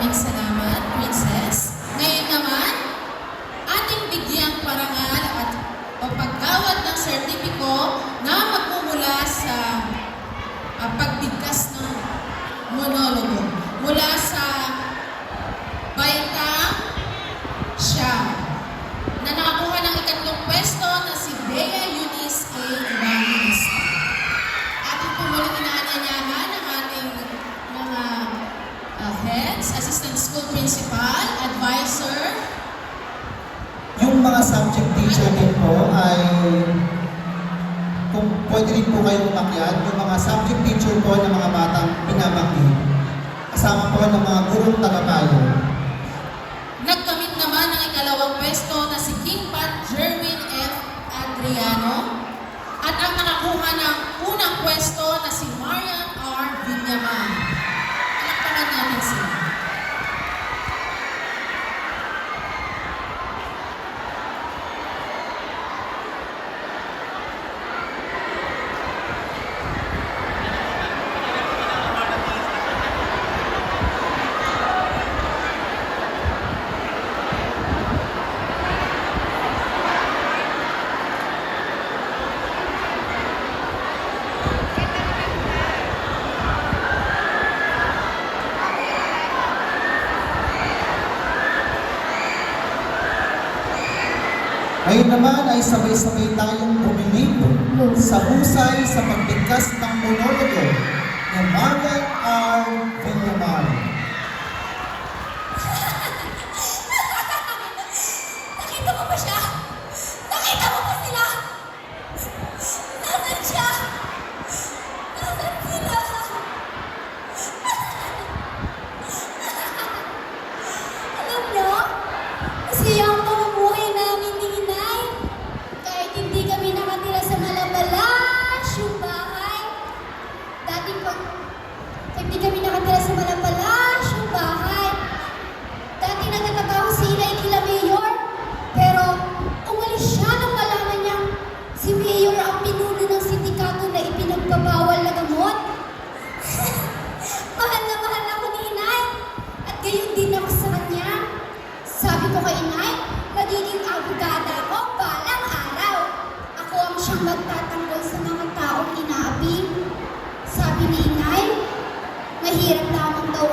Maraming salamat, Princess. Ngayon naman, ating bigyang parangal at pagpagkawad ng sertipiko na magmumula sa pagbigkas ng monologo. Mula sa Baitang Siya, na nakakuha ng ikatlong pwesto na si Bea Eunice A. Evangelista. Ating pumuling inaanyayahan ang ating mga heads, assistant school principal, advisor. Yung mga subject teacher din po ay, kung pwede rin po kayong umakyat, yung mga subject teacher po ng mga batang binabanggit, kasama po ng mga gurong tagapayo. Nagkamit naman ang ikalawang pwesto na si King Pat Jerwin F. Adriano at ang nakakuha ng unang pwesto na si Marian R. Villaman. Palakpakan natin sila. Ngayon naman ay sabay-sabay tayong bumilib sa husay sa pagbigkas ng monologo ni Marian R. Villaman. Nakita mo ba siya? Nakita mo ba sila? Nasaan siya? Nasaan sila? Alam niyo, masaya ang pamumuhay namin ni Inay. Kahit hindi kami nakatira sa malabalas yung bahay. Dati pa, kahit hindi kami nakatira sa malabalas yung bahay. Dati nagtatrabaho si Inay kila Mayor, pero umalis siya nang malaman niyang si Mayor ang pinuno ng sindikato na ipinagbabawal na gamot. Mahal na mahal ako ni Inay, at gayon din ako sa kanya. Sabi ko kay Inay, magiging abogada ako balang araw. Ako ang siyang magtatanggol sa mga taong inaapi. Sabi ni Inay, mahirap lamang daw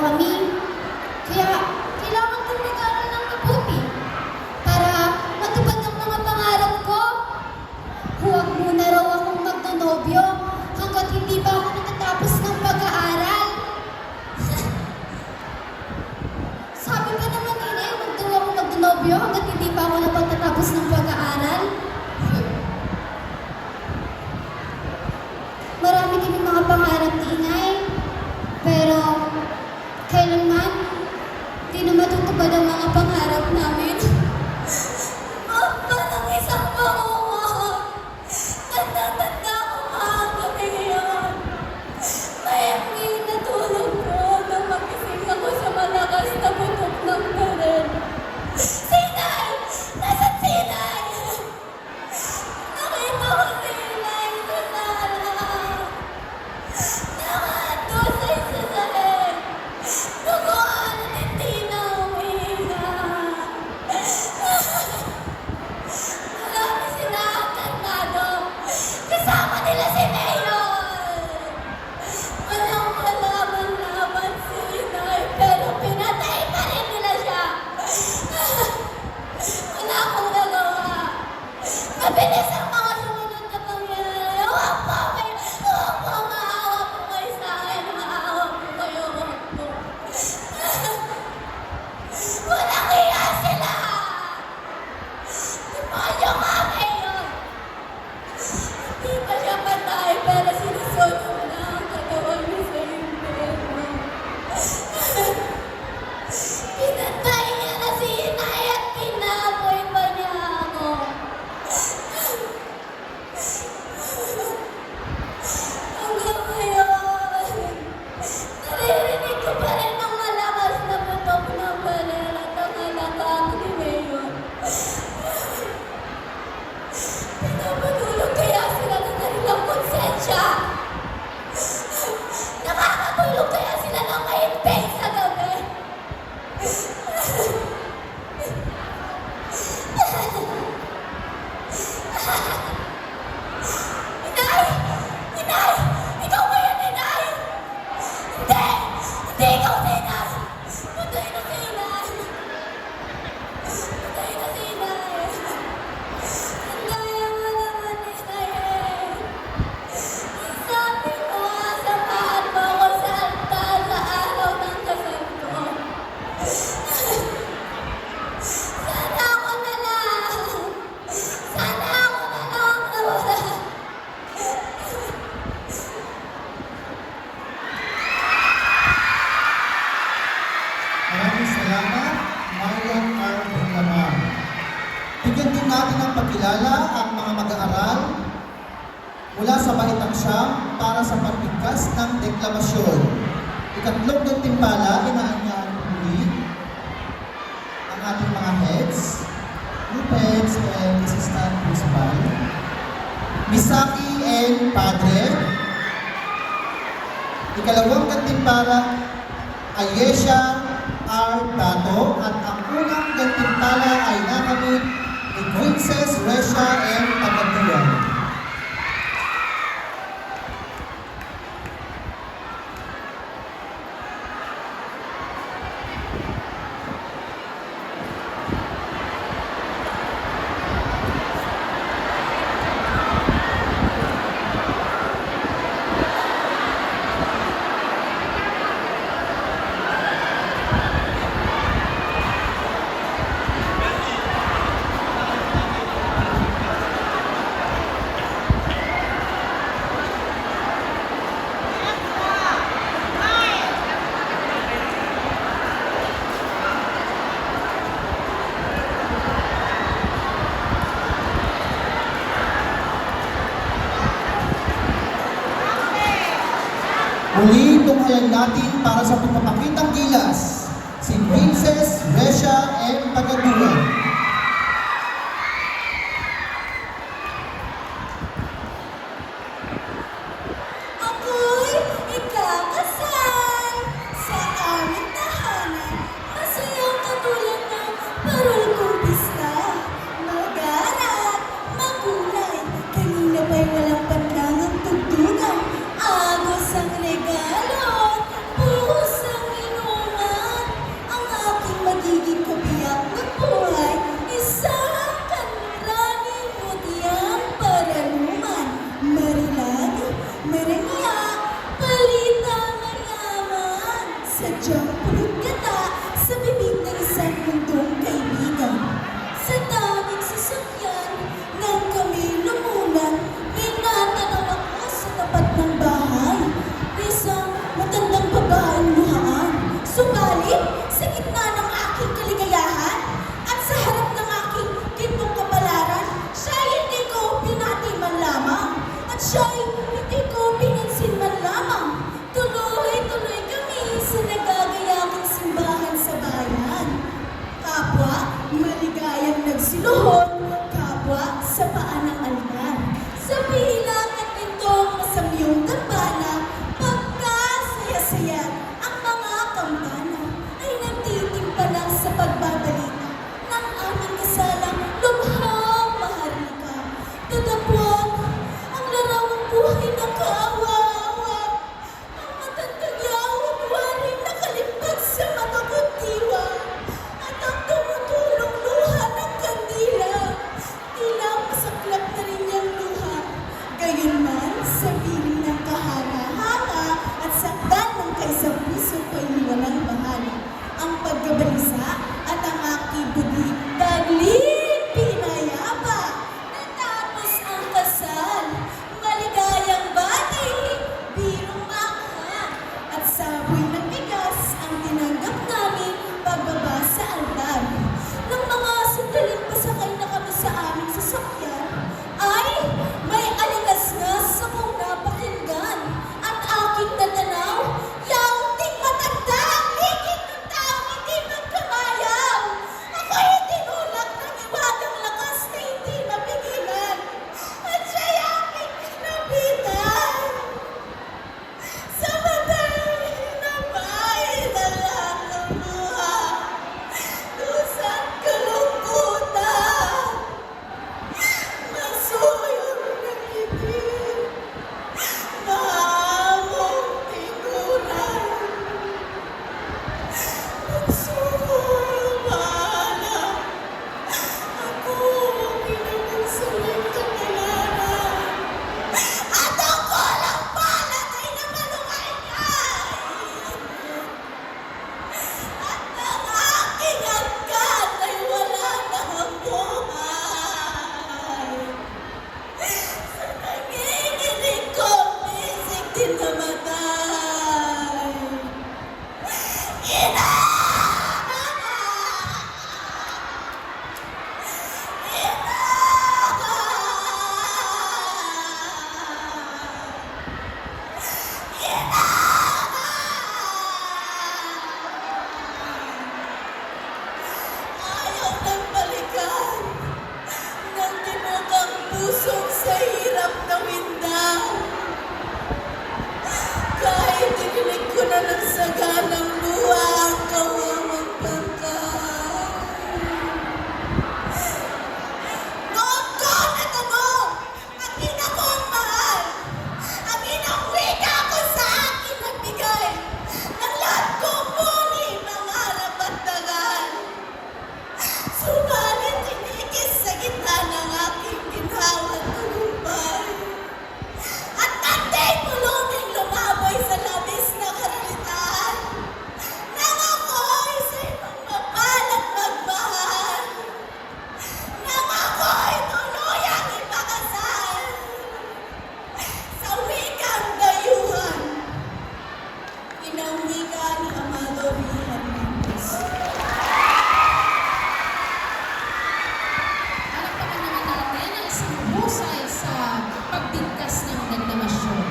oras ng deklamasyon. Ikatlong gantimpala, inaanyahan muli ang ating mga heads, group heads, and assistant principal, Misaki and Padre. Ikalawang gantimpala, Ayesha R. Dato, at ang unang gantimpala ay nakamit ni Princess Resha M. Pagatuan. Muli tunghayan natin para sa pagpapakitang gilas, si Princess Resha M. Pagaduan. Ako'y ikakasal sa aming tahanan. Masayang katulad ng parol kong pista. Magarat, makulay, kanina ba'y walang pandangang tugtugan. Agos ang regalo, buhos ang inuman. Ang aking magiging kabiyak ng buhay, isang kanlangin mutiyang paraluman. Marilag, marangya, balita mayaman. Sadyang pulugkata sa bibig ng isang mundong kaibigan. Sa daming sasakyan nang kami lumunan, may natanaw ako sa tapat ng bahay. Isang matandang babaeng luhaan. Subalit, sa gitna ng aking kaligayahan at sa harap ng aking gintong kapalaran, siya hindi ko pinati man lamang. At siya hindi ko pinansin man lamang. Tuloy-tuloy kami sa nagagayakang simbahan sa bayan. Kapwa, maligayang nagsiluhod, kapwa sa paan ng altar. Sa bilang at nitong masamyong kampana, pagkasaya-saya ang mga kampana ay nagtitimpalang sa pagbabalita ng aming kasalang lubhang maharlika. Tatapwat ang larawang buhay ng kaawa-awa. Ang matandang yawang waring nakalipat sa matakot diwa. At ang tumutulong luha ng kandila. Tila masaklap na rin yung luha. Gayunman, sa piling ng kahanga-hanga at sakdan ng kaisang puso ko'y walang bahala. Ang pagkabalisa at ang aking budi taglit pinayapa. Natapos ang kasal, maligayang bati, birong maka. At saboy ng bigas ang tinanggap namin pagbaba sa altar. Nang mga sandaling pasakay na kami sa aming sasakyan, ay may aligasgas akong napakinggan at aking natanaw. Yaunting matanda ang higit ng taong hindi magkamayaw. Ako'y tinulak ng iwagang lakas na hindi mapigilan. At siya'y aking kinabitan. Sa matay na bahay na lang ng luha. Lusang kalungkutan. Masuyong na ngiti. Mahamong tiguran. Magsumulong bahala. Ako ang pinagsalit kanilaran. At ang walang palad ay namalungay-ay. At ang aking agad ay wala na ang buhay. Sa nanginginig ko, bisig din namatay. Ina! Ina! Ayaw nang balikan ng tinukang pusong sa hirap na windaw. Kahit dinilig ko na ng saganang luha ang kawawang bangkay. Noon ko natanong ang ina ko ang mahal. Ang inang wika ko sa akin nagbigay ng lahat kong muni, mangarap at dagal. Subalit tinikis sa gitna ng aking ginhawang tagumpay. At nanda'y puluming lumaboy sa labis na karalitan. Nang ako'y sa ibang mapalat magmahal. Nang ako'y tuluyang ipakasal. Sa wikang dayuhan, inang wika ni Amado V. Hernandez. Palakpakan naman natin ang isang husay sa pagbigkas ng reklamasyon.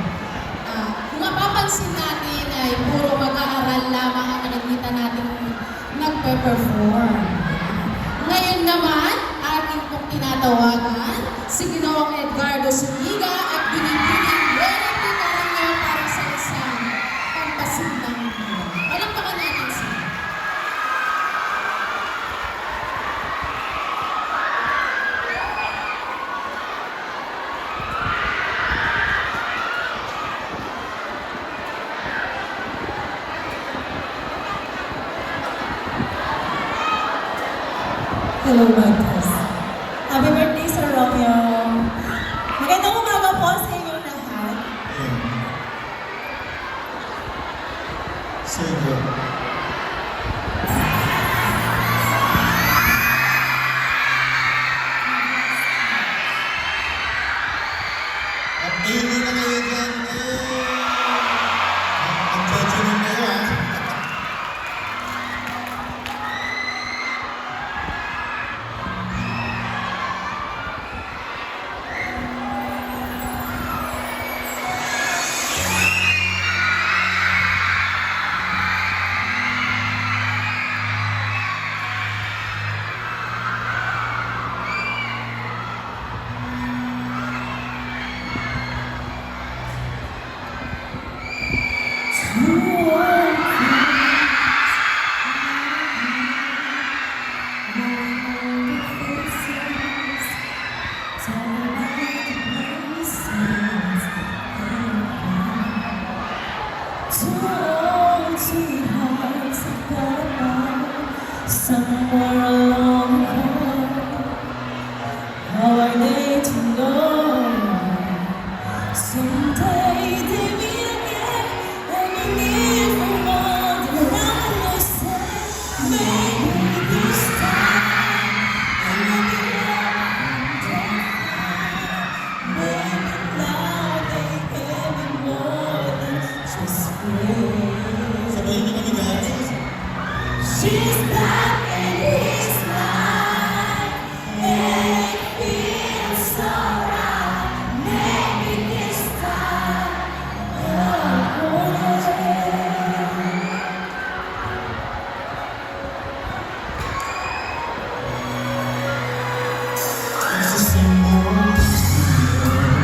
Kung mapapansin natin ay puro mag-aaral lamang ang nakikita natin nagpe-perform. Ngayon naman, ating pong tinatawagan si Ginoong Edgardo Zuniga at binibining Wendy Carano para sa isang pampasindang buwan. Palakpakan natin siya. Hello, Marcos. Happy birthday, Sir Romeo. Magandang umaga po sa inyong lahat. Sige. At hindi na kayo dyan ang judgment kayo ha. Somewhere along the way, how are they to know? Someday they meet again, and beneath the world, and I will say, maybe this time, maybe now they can be more than just friends. Sabihin niyo kami guys. She's back in his life, and it feels so right. Maybe this time, oh, It's the same old story.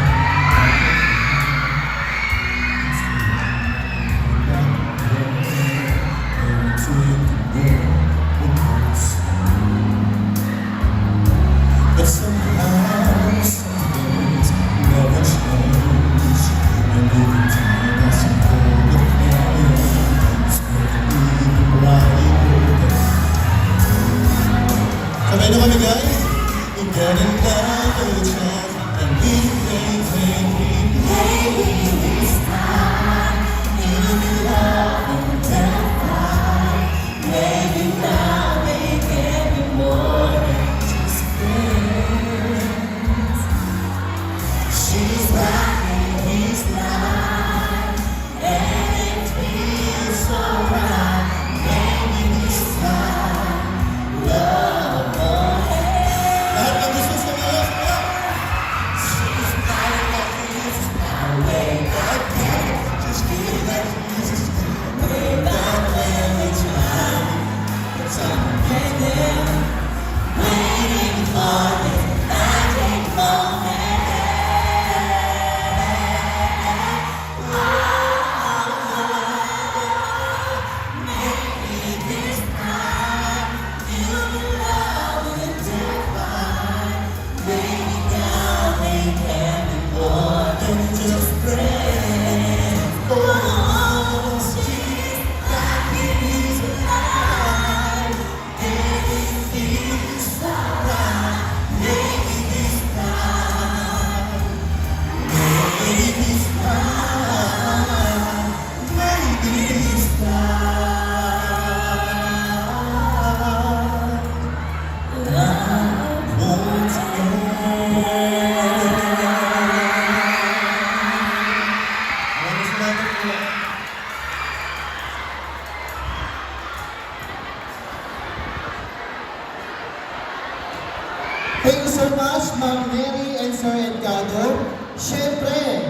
so much, Ma'am Mary and Sir Edgardo. Siyempre,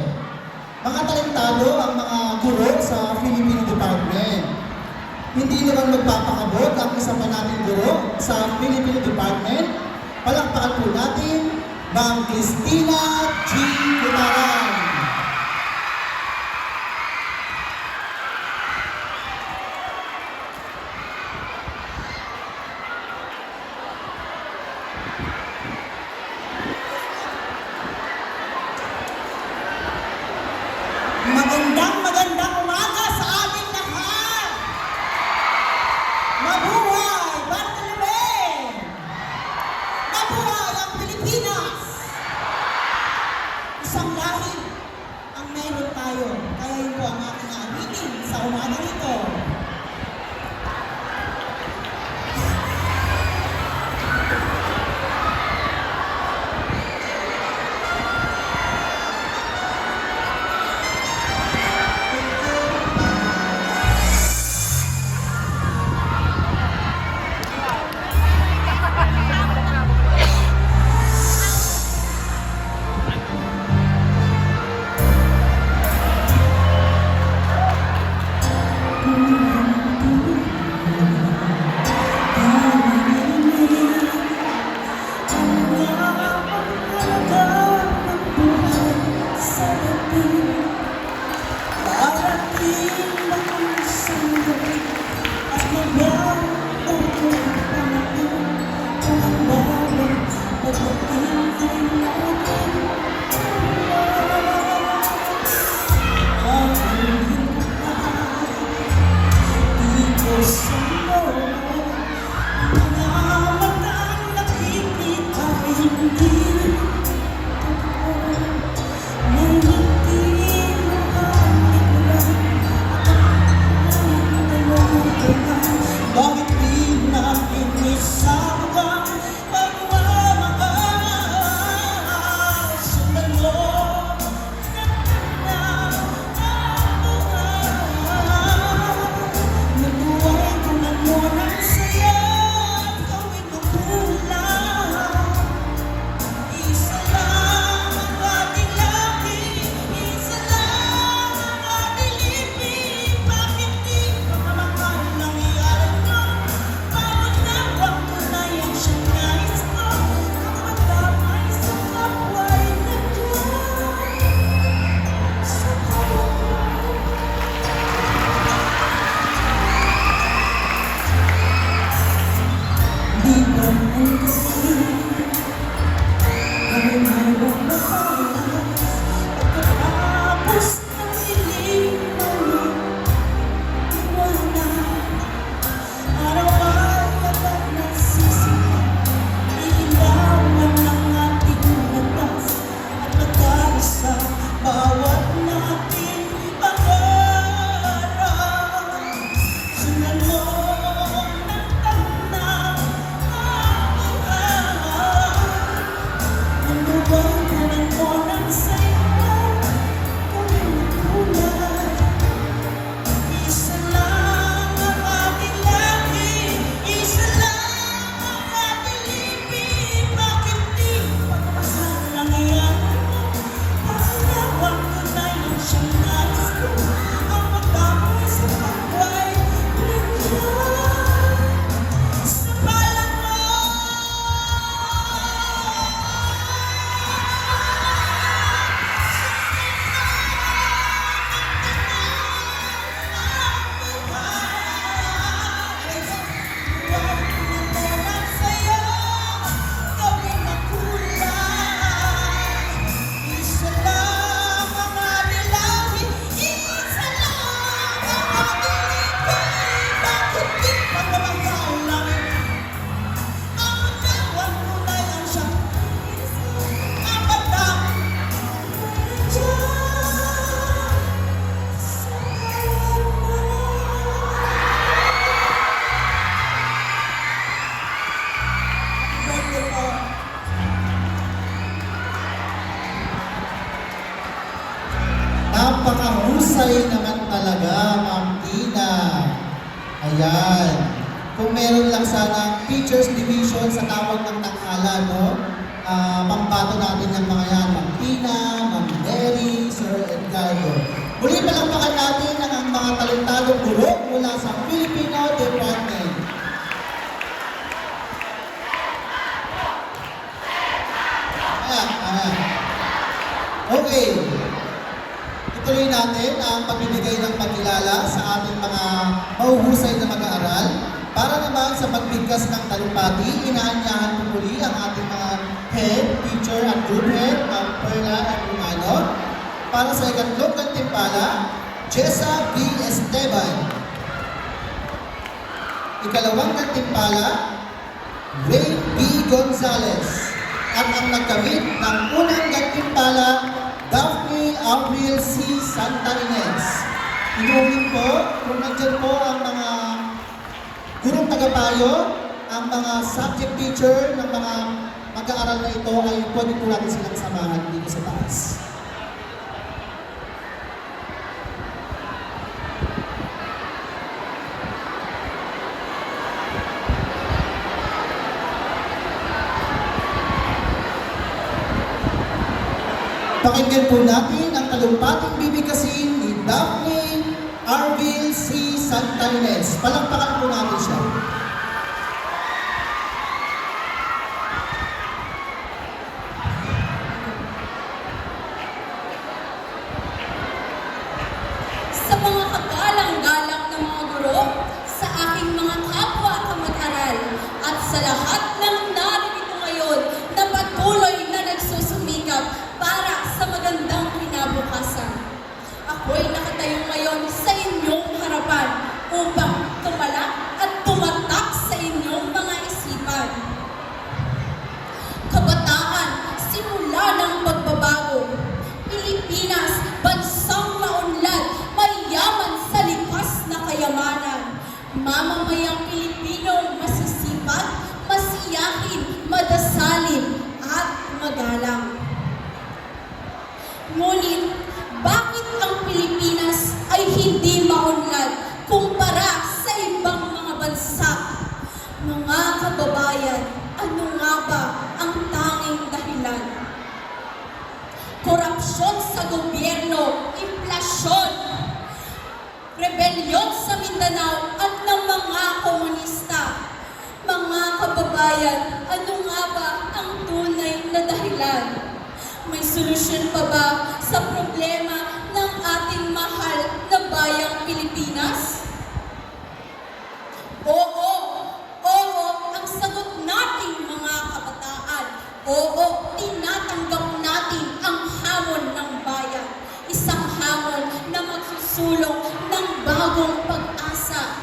mga talentado ang mga guro sa Filipino Department. Hindi naman magpapakabot ang isa pa nating guro sa Filipino Department. Palakpakan po natin, Ma'am Cristina G. Cutaran. Magandang umaga sa ating lahat! Mabuhay Bartolome! Mabuhay ang Pilipinas! Isang lahi ang meron tayo. Kaya yun po ang ating aaminin sa umaga ito. Bakit di natin isagang pagmamahal? Sundan mo na nabuhay ko na mo ng saya at gawin mo kulang. Isa lang ang ating labi, isa lang ang ating libing. Bakit di pagmamahal nangyayari mo? Bawat nawang tunay ang siyang nais ko. Ang matamay sa kapwa'y nandiyan sa hawak mo. Di ba ang kasi ay mayroong masalas pagkatapos ng iling maliwanag. Araw ay agad nagsisikat, ilawan ng ating landas at nagdahil sa bawat nating pangarap. Sundan mo ng tanang ang buhay. Manuwag ka ng unang sayo, gawin mo kulay. Isa lang ang ating lahi, isa lang ang ating libing. Bakit di pagmamahal nangyayari mo? Pangalawang tunay ang siyang nais ko. Ang magtamoy sa kapwa'y nandiyan sa balat mo. Napakahusay naman talaga, Ma'am Tina. Ayan. Kung meron lang sanang Teachers Division sa tawag ng tanghala, no? pambato natin ng mga yan, Ma'am Tina, Ma'am Mary, Sir Edgardo. Muli palakpakan natin ang mga talentadong guro mula sa Filipino Department. Okay. Ituloy natin ang pagbibigay ng pagkilala sa ating mga mahuhusay na mag-aaral. Para naman sa pagbigkas ng talumpati, inaanyahan po muli ang ating mga head, teacher at group head, Ma'am Perla at Romano. Para sa ikatlong gantimpala, Jessa B. Esteban. Ikalawang gantimpala, Ray B. Gonzalez. At ang nagkamit ng unang gantimpala, Daphne Avril C. Santa Ines. Inumin po, kung nandyan po ang mga gurong tagapayo, ang mga subject teacher ng mga mag-aaral na ito ay pwede po natin silang samahan dito sa taas. Pakinggan po natin ang talumpating bibigkasin ni Daphne Arvil C. Santa Ines. Palakpakan po natin siya. Sa mga kagalang-galang ng mga guro, sa aking mga kapwa kamag-aral, at sa lahat ng narito ngayon na patuloy na nagsusumikap para sa magandang kinabukasan. Ako'y nakatayo ngayon sa inyong harapan upang tumala at tumatak sa inyong mga isipan. Kabataan, simula ng pagbabago. Pilipinas, bansang maunlad, mayaman sa likas na kayamanan. Mamamayang Pilipino, masisipag, masiyahin, madasalin, at magalang. Ngunit, bakit ang Pilipinas ay hindi maunlad kumpara sa ibang mga bansa? Mga kababayan, ano nga ba ang tanging dahilan? Korupsyon sa gobyerno, inflasyon, rebelyon sa Mindanao at ng mga komunista. Mga kababayan, ano nga ba ang tunay na dahilan? May solusyon pa ba sa problema ng ating mahal na bayang Pilipinas? Oo, ang sagot nating mga kabataan. Oo, tinatanggap natin ang hamon ng bayan. Isang hamon na magsusulong ng bagong pag-asa.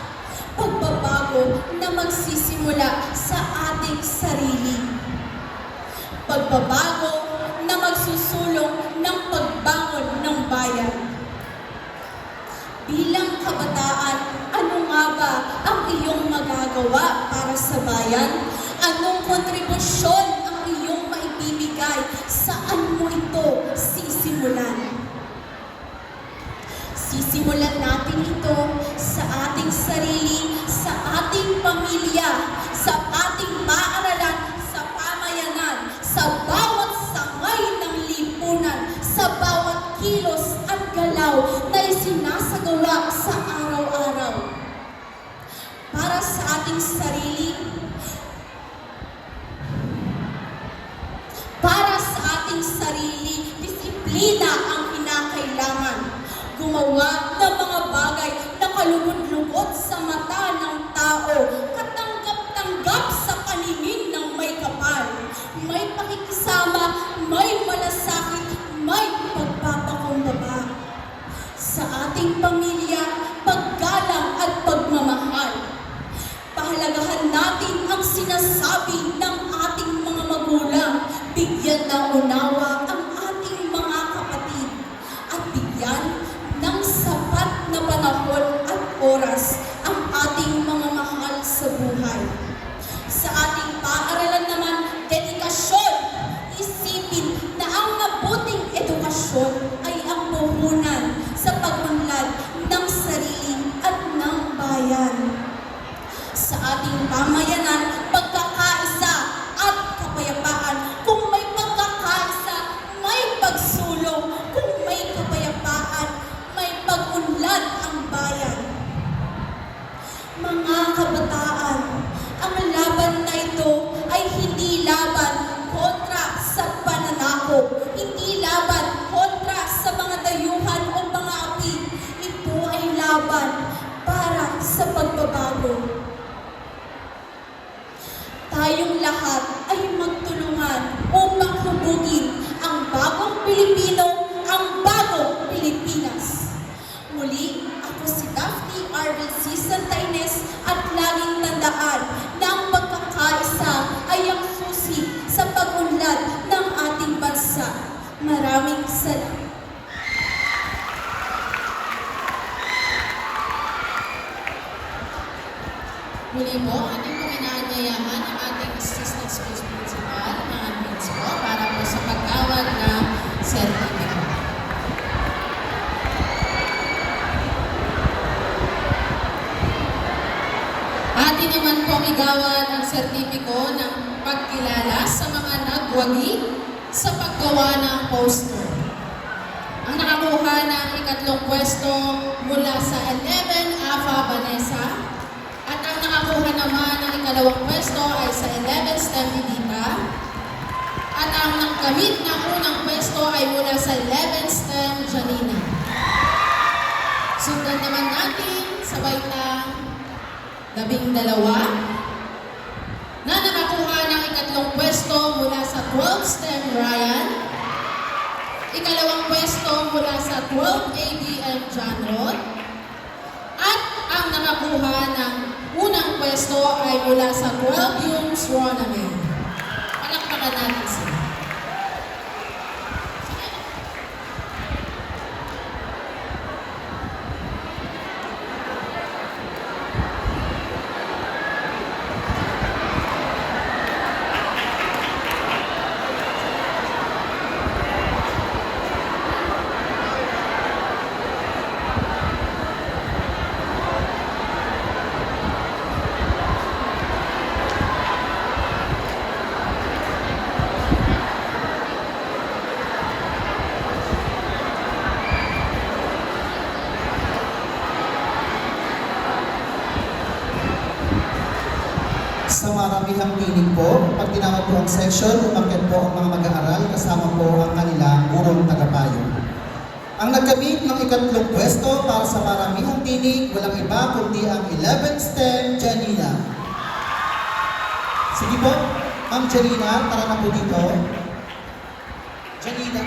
Pagbabago na magsisimula sa ating sarili. Pagbabago na magsusulong ng pagbangon ng bayan. Bilang kabataan, ano nga ba ang iyong magagawa para sa bayan? Anong kontribusyon ang iyong maibibigay? Saan mo ito sisimulan? Sisimulan natin ito sa ating sarili, sa ating pamilya, sa ating paaralan, sa pamayanan, sa bawat sangay ng lipunan, sa bawat kilos at galaw na isinasagawa sa araw-araw. Para sa ating sarili, disiplina ang kinakailangan. Gumawa ng mga bagay na kalugod-lugod sa mata ng tao, katanggap-tanggap sa paningin ng may kapal. May pakikisama, may malasakit, may pagpapakumbaba. Sa ating pamilya, paggalang at pagmamahal. Pahalagahan natin ang sinasabi ng ating mga magulang. Bigyan ng unawa ang ating mga kapatid. At bigyan ng sapat na panahon at oras ang ating mga mahal sa buhay. Sa ating paaralan naman, dedikasyon. Isipin na ang mabuting edukasyon ay ang puhunan sa pag-unlad ng sarili at ng bayan. Sa ating pamayanan, pagkakaisa at kapayapaan. Kung may pagbabago. Tayong lahat ay magtulungan upang hubugin ang bagong Pilipino, ang bagong Pilipinas. Muli, ako si Daphne Arvin C. Santa Ines at laging tandaan na ang pagkakaisa ay ang susi sa pag-unlad ng ating bansa. Maraming salamat. Muli po, ating pong inaanyayahan ang ating Assistant School Principal, mga admins po, para po sa pagkawag ng certificate. Atin naman po igawan ang sertipiko ng pagkilala sa mga nagwagi sa paggawa ng poster. Ang nakakuha ng ikatlong pwesto mula sa 11 Afa Vanessa at ang nakakuha naman ng ikalawang pwesto ay sa 11 STEM Edita at ang nakamit ng unang pwesto ay mula sa 11 STEM Janina. Sundan naman natin sa baitang 12 na nakakuha ng ikatlong pwesto mula sa 12 STEM Ryan, ikalawang pwesto mula sa 12 ADM John Rod, at ang nakakuha ng unang pwesto ay mula sa 12 Yunes Ronamel. Palakpakan natin sila. Sa maramihang tinig po, pag tinawag po ang session, umakyat po ang mga mag-aaral kasama po ang kanilang gurong tagapayo. Ang nagkamit ng ikatlong pwesto para sa maramihang tinig, walang iba kundi ang 11 STEM Janina. Sige po, Ma'am Janina, tara na po dito. Janina.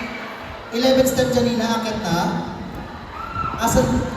11 STEM Janina, akit na. Asan?